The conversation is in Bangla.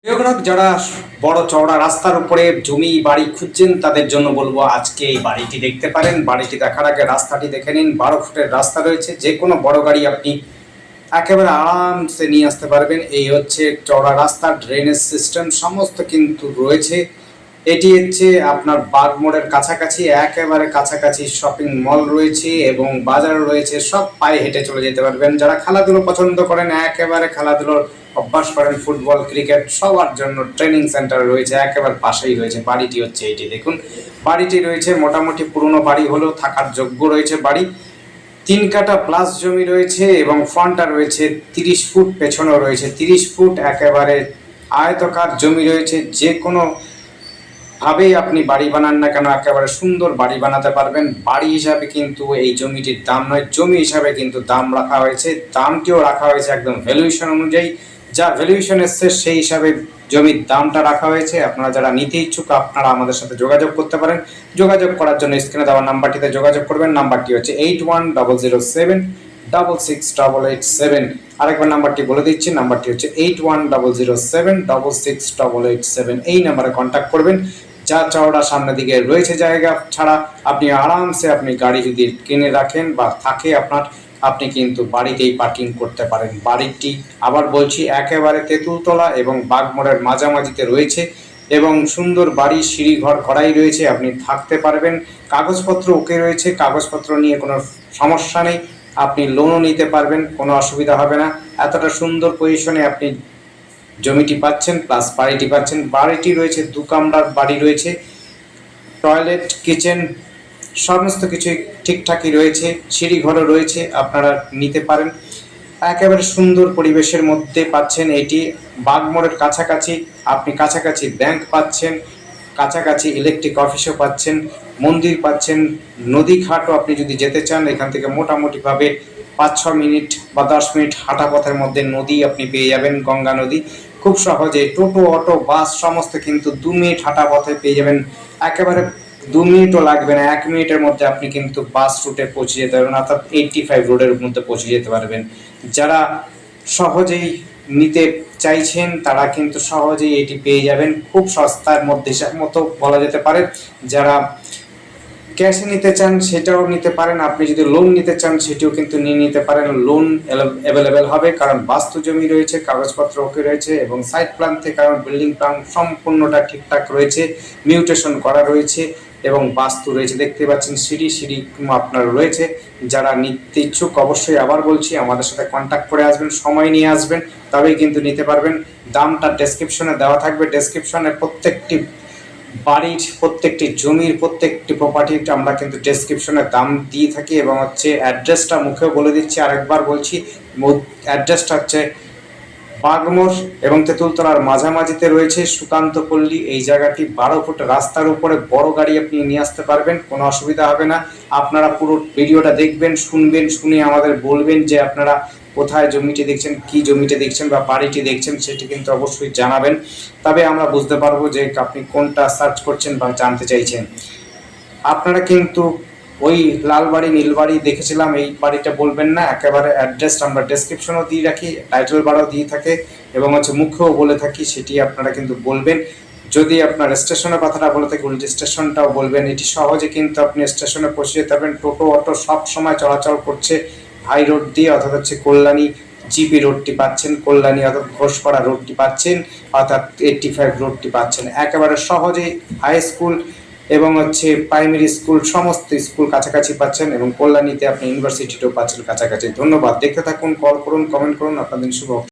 প্রিয় যারা বড় চওড়া রাস্তার উপরে জমি বাড়ি খুঁজছেন তাদের জন্য বলবো আজকে এই বাড়িটি দেখতে পারেন। বাড়িটি দেখার আগে রাস্তাটি দেখে নিন। 12 ফুটের রাস্তা রয়েছে, যে কোনো বড় গাড়ি আপনি একেবারে আরামসে নিয়ে আসতে পারবেন। এই হচ্ছে চওড়া রাস্তা, ড্রেনেজ সিস্টেম সমস্ত কিন্তু রয়েছে। এটি হচ্ছে আপনার বাগমোড়ের কাছাকাছি, একেবারে কাছাকাছি শপিং মল রয়েছে এবং বাজার রয়েছে, সব পায়ে হেঁটে চলে যেতে পারবেন। যারা খেলাধুলো পছন্দ করেন, একেবারে খেলাধুলোর অভ্যাস করেন, ফুটবল ক্রিকেট সবার জন্য ট্রেনিং সেন্টার রয়েছে, একেবারে পাশেই রয়েছে। বাড়িটি হচ্ছে এইটি দেখুন। বাড়িটি রয়েছে মোটামুটি পুরনো বাড়ি হলেও থাকার যোগ্য রয়েছে বাড়ি। 3 কাঠা প্লাস জমি রয়েছে এবং ফ্রন্টটা রয়েছে 30 ফুট, পেছনেও রয়েছে 30 ফুট, একেবারে আয়তকার জমি রয়েছে। যে কোনো ভাবেই আপনি বাড়ি বানান না কেন একেবারে সুন্দর বাড়ি বানাতে পারবেন। বাড়ি হিসাবে কিন্তু এই জমিটির দাম নয়, জমি হিসাবে কিন্তু দাম রাখা হয়েছে। দামটিও রাখা হয়েছে একদম ভ্যালুয়েশন অনুযায়ী, যা ভ্যালুয়েশন এসছে সেই হিসাবে জমির দামটা রাখা হয়েছে। আপনারা যারা নিতে ইচ্ছুক আপনারা আমাদের সাথে যোগাযোগ করতে পারেন। যোগাযোগ করার জন্য স্ক্রিনে দেওয়া নাম্বারটিতে যোগাযোগ করবেন। নাম্বারটি হচ্ছে 8100768887। আরেকবার নাম্বারটি বলে দিচ্ছি, নাম্বারটি হচ্ছে 8100768887। এই নাম্বারে কন্ট্যাক্ট করবেন। যা চওড়া সামনের দিকে রয়েছে জায়গা ছাড়া আপনি আরামসে আপনি গাড়ি যদি কিনে রাখেন বা থাকে আপনার, আপনি কিন্তু বাড়িতেই পার্কিং করতে পারেন। বাড়িটি আবার বলছি একেবারে তেঁতুলতলা এবং বাগমোড়ের মাঝামাঝিতে রয়েছে এবং সুন্দর বাড়ি, সিঁড়ি ঘর করাই রয়েছে, আপনি থাকতে পারবেন। কাগজপত্র ওকে রয়েছে, কাগজপত্র নিয়ে কোনো সমস্যা নেই। আপনি লোনও নিতে পারবেন, কোনো অসুবিধা হবে না। এতটা সুন্দর পজিশনে আপনি জমিটি পাচ্ছেন প্লাস বাড়িটি পাচ্ছেন। বাড়িটি রয়েছে 2 কামরার বাড়ি রয়েছে, টয়লেট কিচেন সমস্ত কিছুই ঠিকঠাকই রয়েছে, সিঁড়ি ঘরও রয়েছে, আপনারা নিতে পারেন। একেবারে সুন্দর পরিবেশের মধ্যে পাচ্ছেন এটি। বাগমোড়ের কাছাকাছি, আপনি কাছাকাছি ব্যাংক পাচ্ছেন, কাছাকাছি ইলেকট্রিক অফিসও পাচ্ছেন, মন্দির পাচ্ছেন, নদী ঘাটও আপনি যদি যেতে চান এখান থেকে মোটামুটিভাবে 5-6 মিনিট বা 10 মিনিট হাঁটা পথের মধ্যে নদী আপনি পেয়ে যাবেন, গঙ্গা নদী খুব সহজে। টোটো অটো বাস সমস্ত কিন্তু 2 মিনিট হাঁটা পথে পেয়ে যাবেন। একেবারে 2 মিনিটও লাগবে না, 1 মিনিটের মধ্যে আপনি কিন্তু বাস রুটে পৌঁছে যেতে পারবেন, অর্থাৎ 85 রোডের মধ্যে পৌঁছে যেতে পারবেন। যারা সহজেই নিতে চাইছেন তারা কিন্তু সহজেই এটি পেয়ে যাবেন, খুব সস্তার মধ্যে মতো বলা যেতে পারে। যারা ক্যাশে নিতে চান সেটাও নিতে পারেন, আপনি যদি লোন নিতে চান সেটিও কিন্তু নিয়ে নিতে পারেন। লোন অ্যাভেলেবেল হবে, কারণ বাস্তু জমি রয়েছে, কাগজপত্র ওকে রয়েছে এবং সাইট প্ল্যান থেকে কারণ বিল্ডিং প্ল্যান সম্পূর্ণটা ঠিকঠাক রয়েছে, মিউটেশন করা রয়েছে এবং বাস্তু রয়েছে। দেখতে পাচ্ছেন সিঁড়ি আপনার রয়েছে। যারা নিতে ইচ্ছুক অবশ্যই আবার বলছি আমাদের সাথে কন্ট্যাক্ট করে আসবেন, সময় নিয়ে আসবেন, তবেই কিন্তু নিতে পারবেন। দামটা ডেসক্রিপশনে দেওয়া থাকবে। ডেসক্রিপশনে প্রত্যেকটি বাড়ির, প্রত্যেকটি জমির, প্রত্যেকটি প্রপার্টির আমরা কিন্তু ডেসক্রিপশনে দাম দিয়ে থাকি এবং হচ্ছে অ্যাড্রেসটা মুখেও বলে দিচ্ছি, আরেকবার বলছি। অ্যাড্রেসটা হচ্ছে বাগমোড় এবং তেঁতুলতলার মাঝামাঝিতে রয়েছে সুকান্তপল্লী। এই জায়গাটি 12 ফুট রাস্তার উপরে বড় গাড়ি আপনি নিয়ে আসতে পারবেন, কোনো অসুবিধা হবে না। আপনারা পুরো ভিডিওটা দেখবেন, শুনবেন, শুনে আমাদের বলবেন যে আপনারা কোথায় জমিটি দেখছেন, কি জমিটি দেখছেন বা বাড়িটি দেখছেন, সেটি কিন্তু অবশ্যই জানাবেন। তবে আমরা বুঝতে পারবো যে আপনি কোনটা সার্চ করছেন বা জানতে চাইছেন। আপনারা কিন্তু ওই লাল বাড়ি নীল বাড়ি দেখেছিলাম এই বাড়িটা বলবেন না, একেবারে অ্যাড্রেস আমরা ডেসক্রিপশনও দিয়ে রাখি, টাইটেল বারও দিয়ে থাকে এবং হচ্ছে মুখেও বলে থাকি, সেটি আপনারা কিন্তু বলবেন। যদি আপনার স্টেশনের কথাটা বলে থাকি উল্টে স্টেশনটাও বলবেন। এটি সহজে কিন্তু আপনি স্টেশনে পৌঁছে যেতে পারবেন। টোটো অটো সব সময় চলাচল করছে হাই রোড দিয়ে, অর্থাৎ হচ্ছে কল্যাণী জিপি রোডটি পাচ্ছেন, কল্যাণী অর্থাৎ ঘোষপাড়া রোডটি পাচ্ছেন, অর্থাৎ 85 রোডটি পাচ্ছেন। একেবারে সহজেই হাই স্কুল এবং হচ্ছে প্রাইমারি স্কুল সমস্ত স্কুল কাছাকাছি পাচ্ছেন এবং কল্যাণীতে আপনি ইউনিভার্সিটিটাও পাচ্ছেন কাছাকাছি। ধন্যবাদ, দেখতে থাকুন, কল করুন, কমেন্ট করুন। আপনাদের শুভ।